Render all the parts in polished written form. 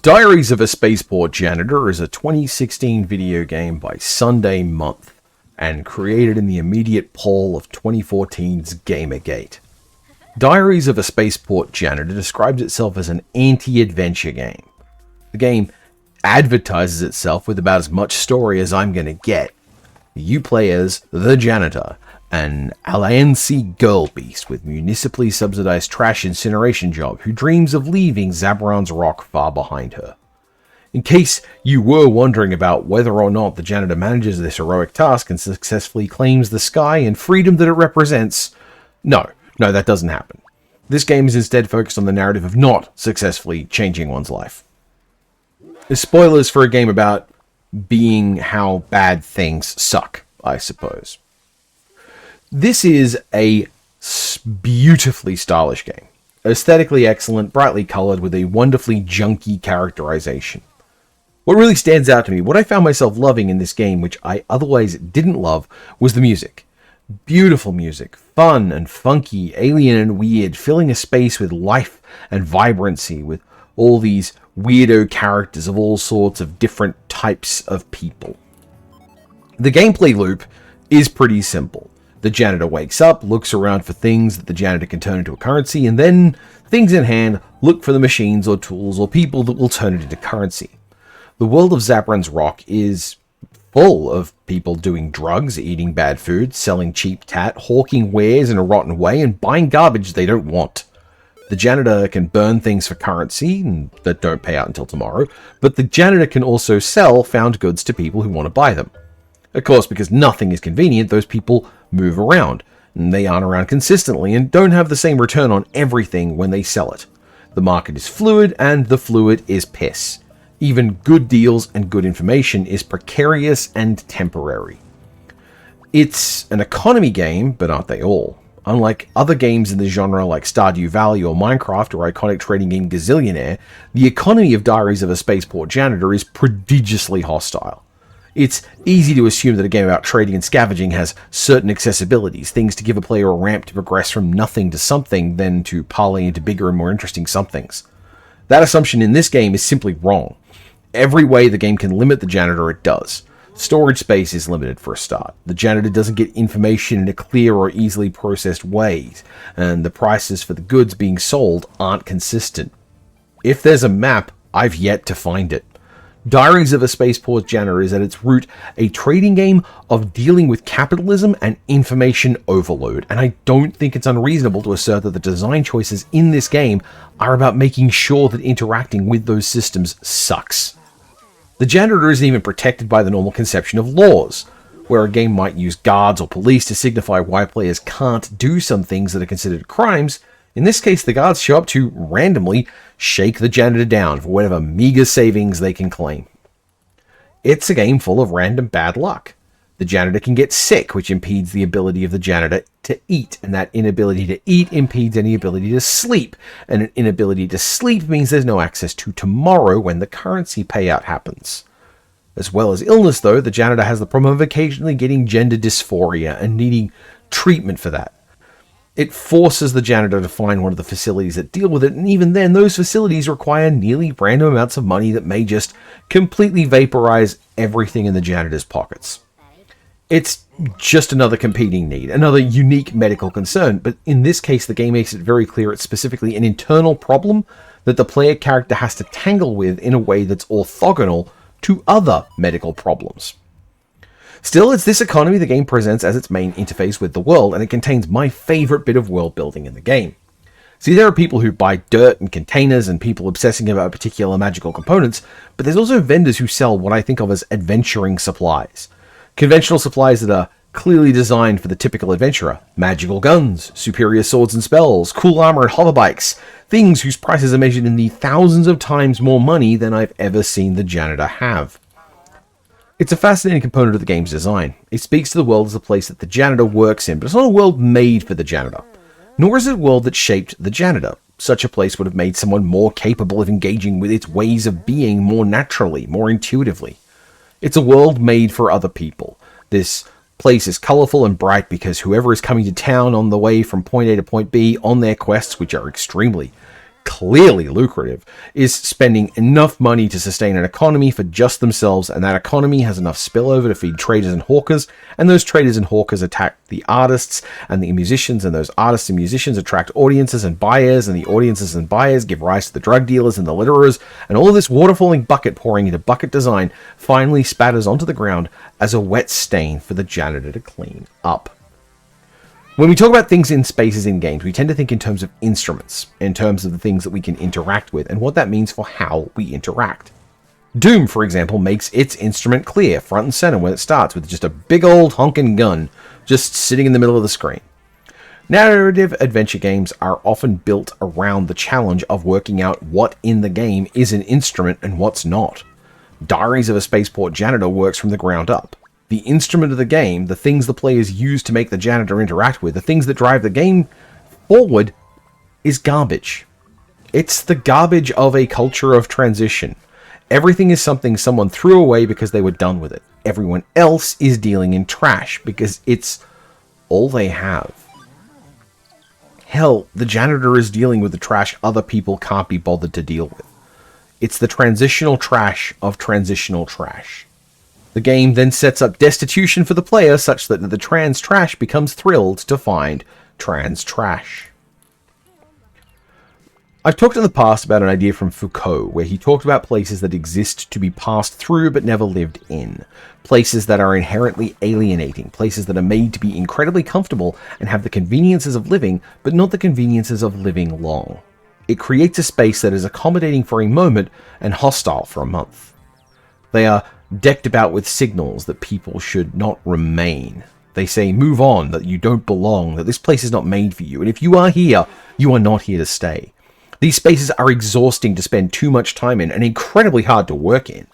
Diaries of a Spaceport Janitor is a 2016 video game by Sunday Month and created in the immediate poll of 2014's Gamergate. Diaries of a Spaceport Janitor describes itself as an anti-adventure game. The game advertises itself with about as much story as I'm gonna get. You play as the Janitor, an Alliance girl beast with municipally subsidized trash incineration job who dreams of leaving Zabran's Rock far behind her. In case you were wondering about whether or not the Janitor manages this heroic task and successfully claims the sky and freedom that it represents, no, that doesn't happen. This game is instead focused on the narrative of not successfully changing one's life. The spoilers for a game about being how bad things suck, I suppose. This is a beautifully stylish game. Aesthetically excellent, brightly colored, with a wonderfully junky characterization. What really stands out to me, what I found myself loving in this game, which I otherwise didn't love, was the music. Beautiful music, fun and funky, alien and weird, filling a space with life and vibrancy, with all these weirdo characters of all sorts of different types of people. The gameplay loop is pretty simple. The Janitor wakes up, looks around for things that the Janitor can turn into a currency, and then, things in hand, look for the machines or tools or people that will turn it into currency. The world of Zabran's Rock is full of people doing drugs, eating bad food, selling cheap tat, hawking wares in a rotten way, and buying garbage they don't want. The Janitor can burn things for currency that don't pay out until tomorrow, but the Janitor can also sell found goods to people who want to buy them. Of course, because nothing is convenient, those people move around, and they aren't around consistently and don't have the same return on everything when they sell it. The market is fluid, and the fluid is piss. Even good deals and good information is precarious and temporary. It's an economy game, but aren't they all? Unlike other games in the genre like Stardew Valley or Minecraft or iconic trading game Gazillionaire, the economy of Diaries of a Spaceport Janitor is prodigiously hostile. It's easy to assume that a game about trading and scavenging has certain accessibilities, things to give a player a ramp to progress from nothing to something, then to parlay into bigger and more interesting somethings. That assumption in this game is simply wrong. Every way the game can limit the Janitor, it does. Storage space is limited for a start. The Janitor doesn't get information in a clear or easily processed way, and the prices for the goods being sold aren't consistent. If there's a map, I've yet to find it. Diaries of a Spaceport Janitor is at its root a trading game of dealing with capitalism and information overload, and I don't think it's unreasonable to assert that the design choices in this game are about making sure that interacting with those systems sucks. The Janitor isn't even protected by the normal conception of laws, where a game might use guards or police to signify why players can't do some things that are considered crimes. In this case, the guards show up to randomly shake the Janitor down for whatever meager savings they can claim. It's a game full of random bad luck. The Janitor can get sick, which impedes the ability of the Janitor to eat, and that inability to eat impedes any ability to sleep, and an inability to sleep means there's no access to tomorrow when the currency payout happens. As well as illness, though, the Janitor has the problem of occasionally getting gender dysphoria and needing treatment for that. It forces the Janitor to find one of the facilities that deal with it, and even then, those facilities require nearly random amounts of money that may just completely vaporize everything in the Janitor's pockets. It's just another competing need, another unique medical concern, but in this case, the game makes it very clear it's specifically an internal problem that the player character has to tangle with in a way that's orthogonal to other medical problems. Still, it's this economy the game presents as its main interface with the world, and it contains my favorite bit of world building in the game. See, there are people who buy dirt and containers and people obsessing about particular magical components, but there's also vendors who sell what I think of as adventuring supplies. Conventional supplies that are clearly designed for the typical adventurer. Magical guns, superior swords and spells, cool armor and hoverbikes, things whose prices are measured in the thousands of times more money than I've ever seen the Janitor have. It's a fascinating component of the game's design. It speaks to the world as a place that the Janitor works in, but it's not a world made for the Janitor. Nor is it a world that shaped the Janitor. Such a place would have made someone more capable of engaging with its ways of being more naturally, more intuitively. It's a world made for other people. This place is colorful and bright because whoever is coming to town on the way from point A to point B on their quests, which are extremely clearly lucrative, is spending enough money to sustain an economy for just themselves, and that economy has enough spillover to feed traders and hawkers, and those traders and hawkers attack the artists and the musicians, and those artists and musicians attract audiences and buyers, and the audiences and buyers give rise to the drug dealers and the litterers, and all this water-falling bucket pouring into bucket design finally spatters onto the ground as a wet stain for the janitor to clean up. When we talk about things in spaces in games, we tend to think in terms of instruments, in terms of the things that we can interact with, and what that means for how we interact. Doom, for example, makes its instrument clear, front and center when it starts, with just a big old honking gun just sitting in the middle of the screen. Narrative adventure games are often built around the challenge of working out what in the game is an instrument and what's not. Diaries of a Spaceport Janitor works from the ground up. The instrument of the game, the things the players use to make the janitor interact with, the things that drive the game forward, is garbage. It's the garbage of a culture of transition. Everything is something someone threw away because they were done with it. Everyone else is dealing in trash because it's all they have. Hell, the janitor is dealing with the trash other people can't be bothered to deal with. It's the transitional trash of transitional trash. The game then sets up destitution for the player such that the trans trash becomes thrilled to find trans trash. I've talked in the past about an idea from Foucault where he talked about places that exist to be passed through but never lived in. Places that are inherently alienating, places that are made to be incredibly comfortable and have the conveniences of living but not the conveniences of living long. It creates a space that is accommodating for a moment and hostile for a month. They are decked about with signals that people should not remain. They say, move on, that you don't belong, that this place is not made for you, and if you are here, you are not here to stay. These spaces are exhausting to spend too much time in and incredibly hard to work in.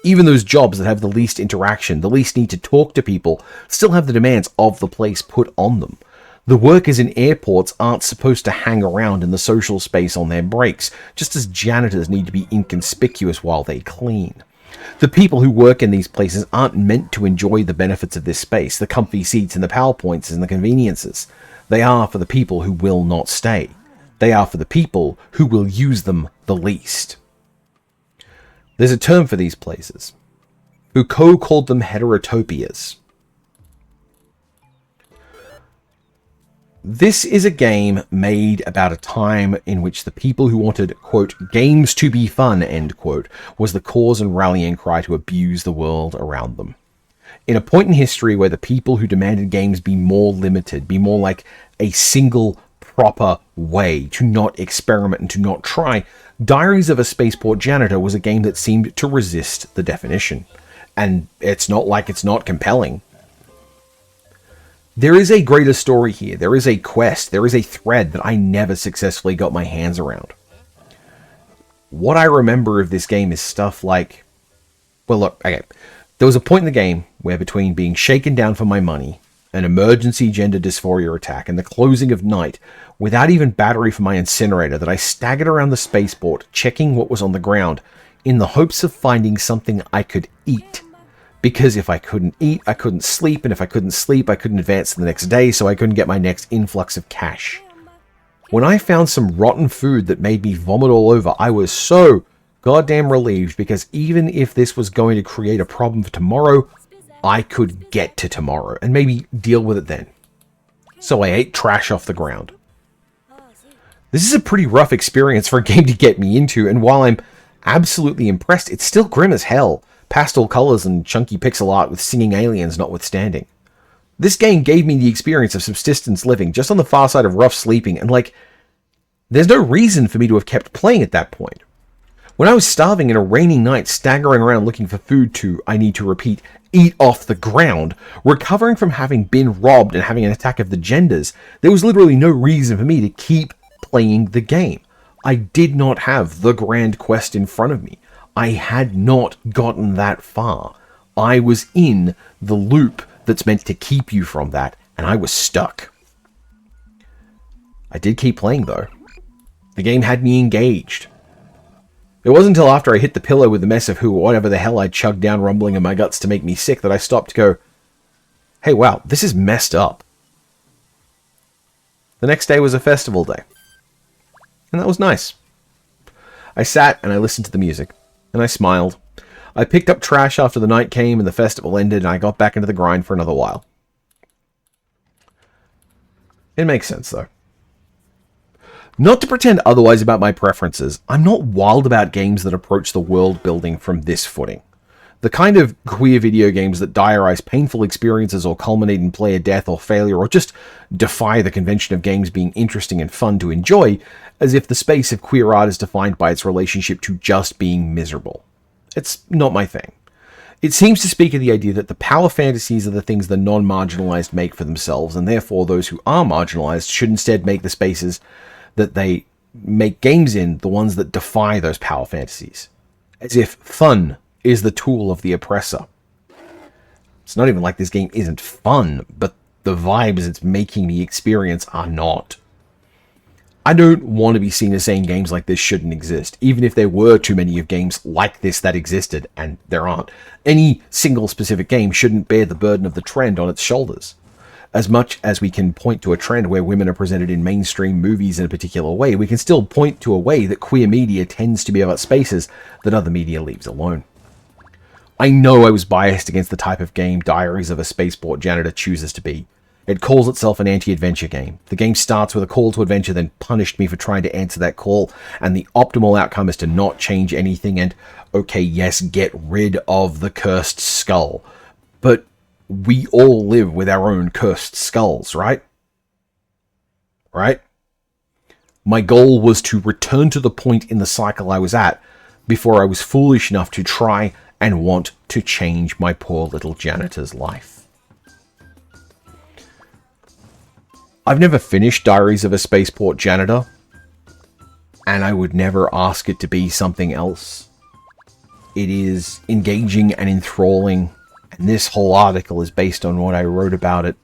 Even those jobs that have the least interaction, the least need to talk to people, still have the demands of the place put on them. The workers in airports aren't supposed to hang around in the social space on their breaks, just as janitors need to be inconspicuous while they clean. The people who work in these places aren't meant to enjoy the benefits of this space, the comfy seats and the PowerPoints and the conveniences. They are for the people who will not stay. They are for the people who will use them the least. There's a term for these places. Foucault called them heterotopias. This is a game made about a time in which the people who wanted, quote, games to be fun, end quote, was the cause and rallying cry to abuse the world around them. In a point in history where the people who demanded games be more limited, be more like a single proper way to not experiment and to not try, Diaries of a Spaceport Janitor was a game that seemed to resist the definition. And it's not like it's not compelling. There is a greater story here. There is a quest. There is a thread that I never successfully got my hands around. What I remember of this game is stuff like... Well, look, okay. There was a point in the game where between being shaken down for my money, an emergency gender dysphoria attack, and the closing of night, without even battery for my incinerator, that I staggered around the spaceport, checking what was on the ground, in the hopes of finding something I could eat. Because if I couldn't eat, I couldn't sleep, and if I couldn't sleep, I couldn't advance to the next day, so I couldn't get my next influx of cash. When I found some rotten food that made me vomit all over, I was so goddamn relieved, because even if this was going to create a problem for tomorrow, I could get to tomorrow, and maybe deal with it then. So I ate trash off the ground. This is a pretty rough experience for a game to get me into, and while I'm absolutely impressed, it's still grim as hell. Pastel colors and chunky pixel art with singing aliens notwithstanding. This game gave me the experience of subsistence living, just on the far side of rough sleeping, and like, there's no reason for me to have kept playing at that point. When I was starving in a rainy night, staggering around looking for food to, I need to repeat, eat off the ground, recovering from having been robbed and having an attack of the genders, there was literally no reason for me to keep playing the game. I did not have the grand quest in front of me. I had not gotten that far. I was in the loop that's meant to keep you from that, and I was stuck. I did keep playing, though. The game had me engaged. It wasn't until after I hit the pillow with the mess of whatever the hell I chugged down rumbling in my guts to make me sick that I stopped to go, hey, wow, this is messed up. The next day was a festival day. And that was nice. I sat and I listened to the music, and I smiled. I picked up trash after the night came and the festival ended, and I got back into the grind for another while. It makes sense, though. Not to pretend otherwise about my preferences, I'm not wild about games that approach the world building from this footing. The kind of queer video games that diarize painful experiences or culminate in player death or failure, or just defy the convention of games being interesting and fun to enjoy, as if the space of queer art is defined by its relationship to just being miserable. It's not my thing. It seems to speak of the idea that the power fantasies are the things the non-marginalized make for themselves, and therefore those who are marginalized should instead make the spaces that they make games in the ones that defy those power fantasies. As if fun is the tool of the oppressor. It's not even like this game isn't fun, but the vibes it's making me experience are not. I don't want to be seen as saying games like this shouldn't exist, even if there were too many of games like this that existed, and there aren't. Any single specific game shouldn't bear the burden of the trend on its shoulders. As much as we can point to a trend where women are presented in mainstream movies in a particular way, we can still point to a way that queer media tends to be about spaces that other media leaves alone. I know I was biased against the type of game Diaries of a Spaceport Janitor chooses to be. It calls itself an anti-adventure game. The game starts with a call to adventure, then punished me for trying to answer that call, and the optimal outcome is to not change anything and, okay, yes, get rid of the cursed skull. But we all live with our own cursed skulls, right? Right? My goal was to return to the point in the cycle I was at before I was foolish enough to try and want to change my poor little janitor's life. I've never finished Diaries of a Spaceport Janitor, and I would never ask it to be something else. It is engaging and enthralling, and this whole article is based on what I wrote about it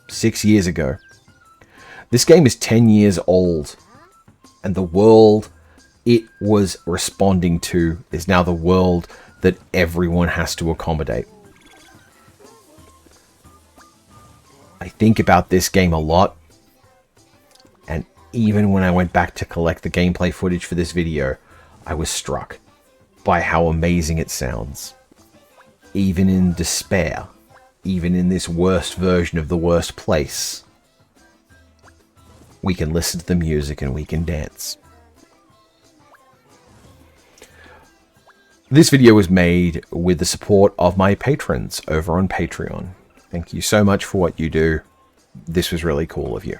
6 years ago. This game is 10 years old, and the world it was responding to is now the world that everyone has to accommodate. I think about this game a lot, and even when I went back to collect the gameplay footage for this video, I was struck by how amazing it sounds. Even in despair, even in this worst version of the worst place, we can listen to the music and we can dance. This video was made with the support of my patrons over on Patreon. Thank you so much for what you do. This was really cool of you.